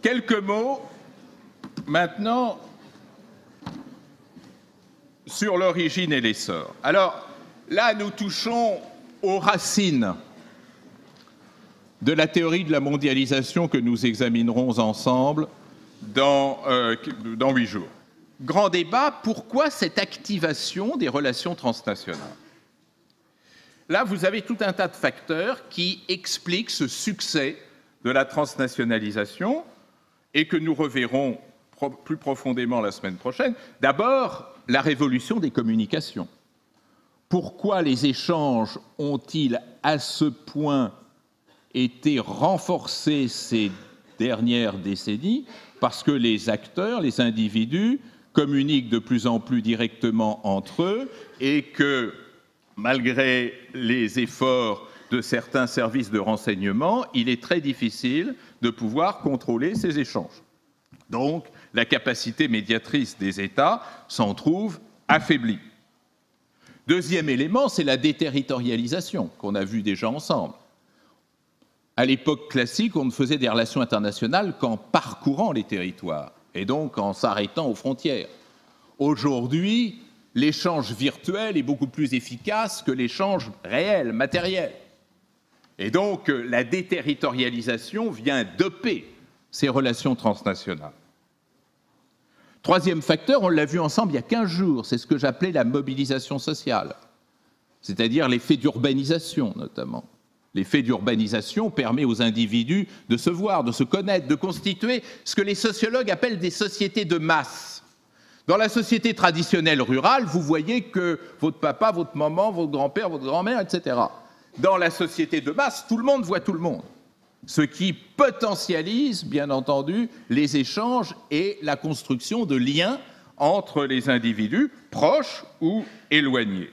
Quelques mots maintenant sur l'origine et l'essor. Alors là, nous touchons aux racines de la théorie de la mondialisation que nous examinerons ensemble dans 8 jours. Grand débat, pourquoi cette activation des relations transnationales? Là, vous avez tout un tas de facteurs qui expliquent ce succès de la transnationalisation et que nous reverrons plus profondément la semaine prochaine. D'abord, la révolution des communications. Pourquoi les échanges ont-ils à ce point été renforcés ces dernières décennies? Parce que les acteurs, les individus, communiquent de plus en plus directement entre eux et que, malgré les efforts de certains services de renseignement, il est très difficile de pouvoir contrôler ces échanges. Donc, la capacité médiatrice des États s'en trouve affaiblie. Deuxième élément, c'est la déterritorialisation qu'on a vue déjà ensemble. À l'époque classique, on ne faisait des relations internationales qu'en parcourant les territoires et donc en s'arrêtant aux frontières. Aujourd'hui, l'échange virtuel est beaucoup plus efficace que l'échange réel, matériel. Et donc, la déterritorialisation vient doper ces relations transnationales. Troisième facteur, on l'a vu ensemble il y a 15 jours, c'est ce que j'appelais la mobilisation sociale, c'est-à-dire l'effet d'urbanisation notamment. L'effet d'urbanisation permet aux individus de se voir, de se connaître, de constituer ce que les sociologues appellent des sociétés de masse. Dans la société traditionnelle rurale, vous voyez que votre papa, votre maman, votre grand-père, votre grand-mère, etc. Dans la société de masse, tout le monde voit tout le monde. Ce qui potentialise, bien entendu, les échanges et la construction de liens entre les individus, proches ou éloignés.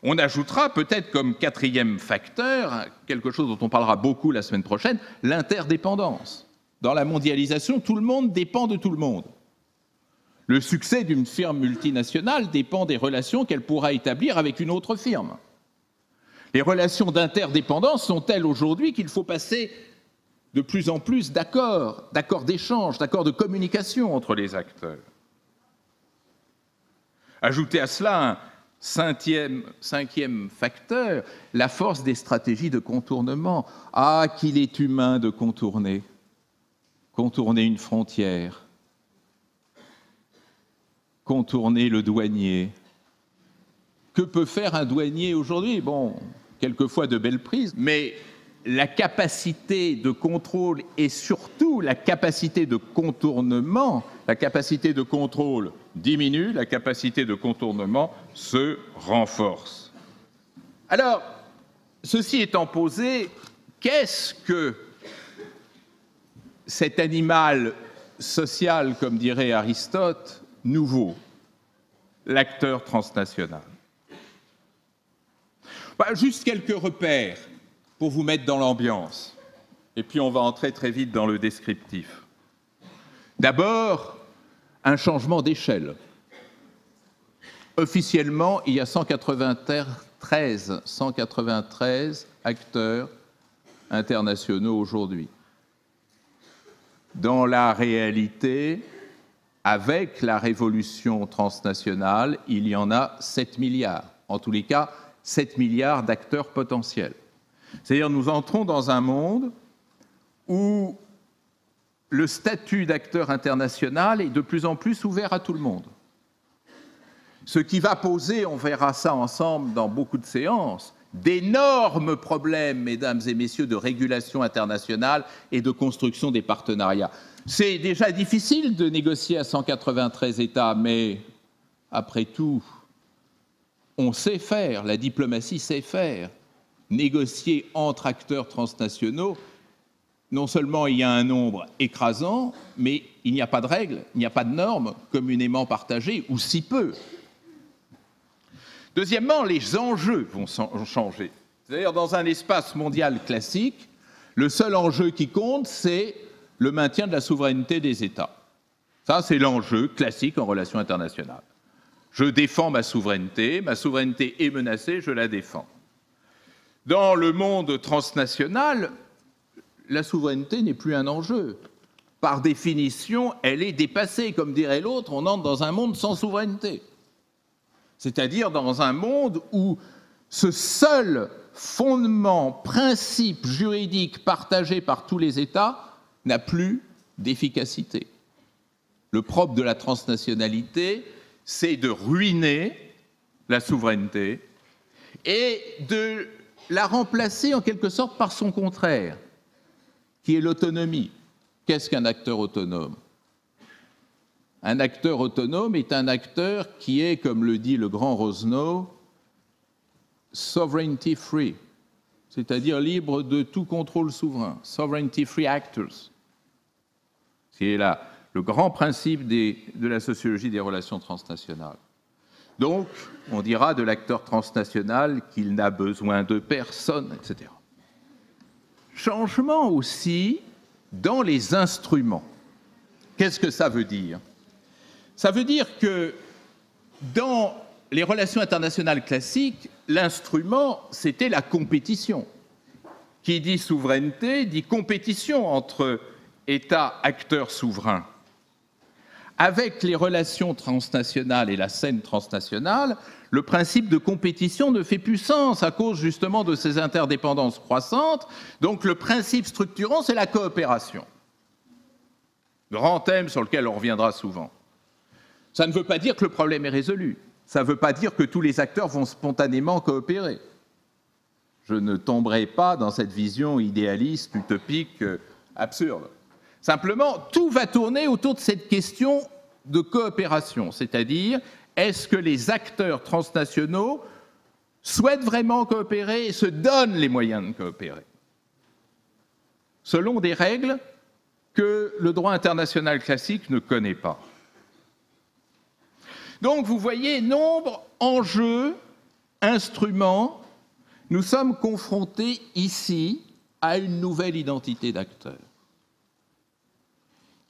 On ajoutera peut-être comme quatrième facteur, quelque chose dont on parlera beaucoup la semaine prochaine, l'interdépendance. Dans la mondialisation, tout le monde dépend de tout le monde. Le succès d'une firme multinationale dépend des relations qu'elle pourra établir avec une autre firme. Les relations d'interdépendance sont telles aujourd'hui qu'il faut passer de plus en plus d'accords d'échange, d'accords de communication entre les acteurs. Ajoutez à cela un cinquième facteur, la force des stratégies de contournement. Ah, qu'il est humain de contourner une frontière, contourner le douanier. Que peut faire un douanier aujourd'hui? Bon, quelquefois de belles prises, mais la capacité de contrôle et surtout la capacité de contournement, la capacité de contrôle diminue, la capacité de contournement se renforce. Alors, ceci étant posé, qu'est-ce que cet animal social, comme dirait Aristote, nouveau, l'acteur transnational? Juste quelques repères pour vous mettre dans l'ambiance. Et puis on va entrer très vite dans le descriptif. D'abord, un changement d'échelle. Officiellement, il y a 193 acteurs internationaux aujourd'hui. Dans la réalité, avec la révolution transnationale, il y en a 7 milliards. En tous les cas, 7 milliards d'acteurs potentiels. C'est-à-dire nous entrons dans un monde où le statut d'acteur international est de plus en plus ouvert à tout le monde. Ce qui va poser, on verra ça ensemble dans beaucoup de séances, d'énormes problèmes, mesdames et messieurs, de régulation internationale et de construction des partenariats. C'est déjà difficile de négocier à 193 États, mais après tout, on sait faire, la diplomatie sait faire, négocier entre acteurs transnationaux. Non seulement il y a un nombre écrasant, mais il n'y a pas de règles, il n'y a pas de normes communément partagées, ou si peu. Deuxièmement, les enjeux vont changer. C'est-à-dire, dans un espace mondial classique, le seul enjeu qui compte, c'est le maintien de la souveraineté des États. Ça, c'est l'enjeu classique en relations internationales. Je défends ma souveraineté est menacée, je la défends. Dans le monde transnational, la souveraineté n'est plus un enjeu. Par définition, elle est dépassée. Comme dirait l'autre, on entre dans un monde sans souveraineté. C'est-à-dire dans un monde où ce seul fondement, principe juridique partagé par tous les États n'a plus d'efficacité. Le propre de la transnationalité, c'est de ruiner la souveraineté et de la remplacer en quelque sorte par son contraire, qui est l'autonomie. Qu'est-ce qu'un acteur autonome ? Un acteur autonome est un acteur qui est, comme le dit le grand Rosenow, sovereignty free, c'est-à-dire libre de tout contrôle souverain, sovereignty free actors. C'est là le grand principe de la sociologie des relations transnationales. Donc, on dira de l'acteur transnational qu'il n'a besoin de personne, etc. Changement aussi dans les instruments. Qu'est-ce que ça veut dire ? Ça veut dire que dans les relations internationales classiques, l'instrument, c'était la compétition. Qui dit souveraineté, dit compétition entre États acteurs souverains. Avec les relations transnationales et la scène transnationale, le principe de compétition ne fait plus sens à cause justement de ces interdépendances croissantes. Donc le principe structurant, c'est la coopération. Grand thème sur lequel on reviendra souvent. Ça ne veut pas dire que le problème est résolu. Ça ne veut pas dire que tous les acteurs vont spontanément coopérer. Je ne tomberai pas dans cette vision idéaliste, utopique, absurde. Simplement, tout va tourner autour de cette question de coopération, c'est-à-dire, est-ce que les acteurs transnationaux souhaitent vraiment coopérer et se donnent les moyens de coopérer, selon des règles que le droit international classique ne connaît pas. Donc, vous voyez, nombre, enjeux, instruments, nous sommes confrontés ici à une nouvelle identité d'acteurs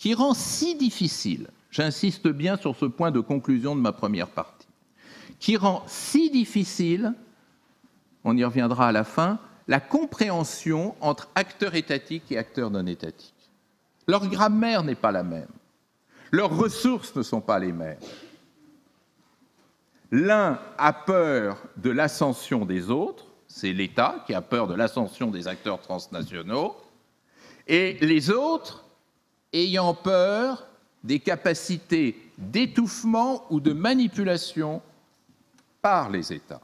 qui rend si difficile, j'insiste bien sur ce point de conclusion de ma première partie, qui rend si difficile, on y reviendra à la fin, la compréhension entre acteurs étatiques et acteurs non étatiques. Leur grammaire n'est pas la même, leurs ressources ne sont pas les mêmes. L'un a peur de l'ascension des autres, c'est l'État qui a peur de l'ascension des acteurs transnationaux, et les autres ayant peur des capacités d'étouffement ou de manipulation par les États.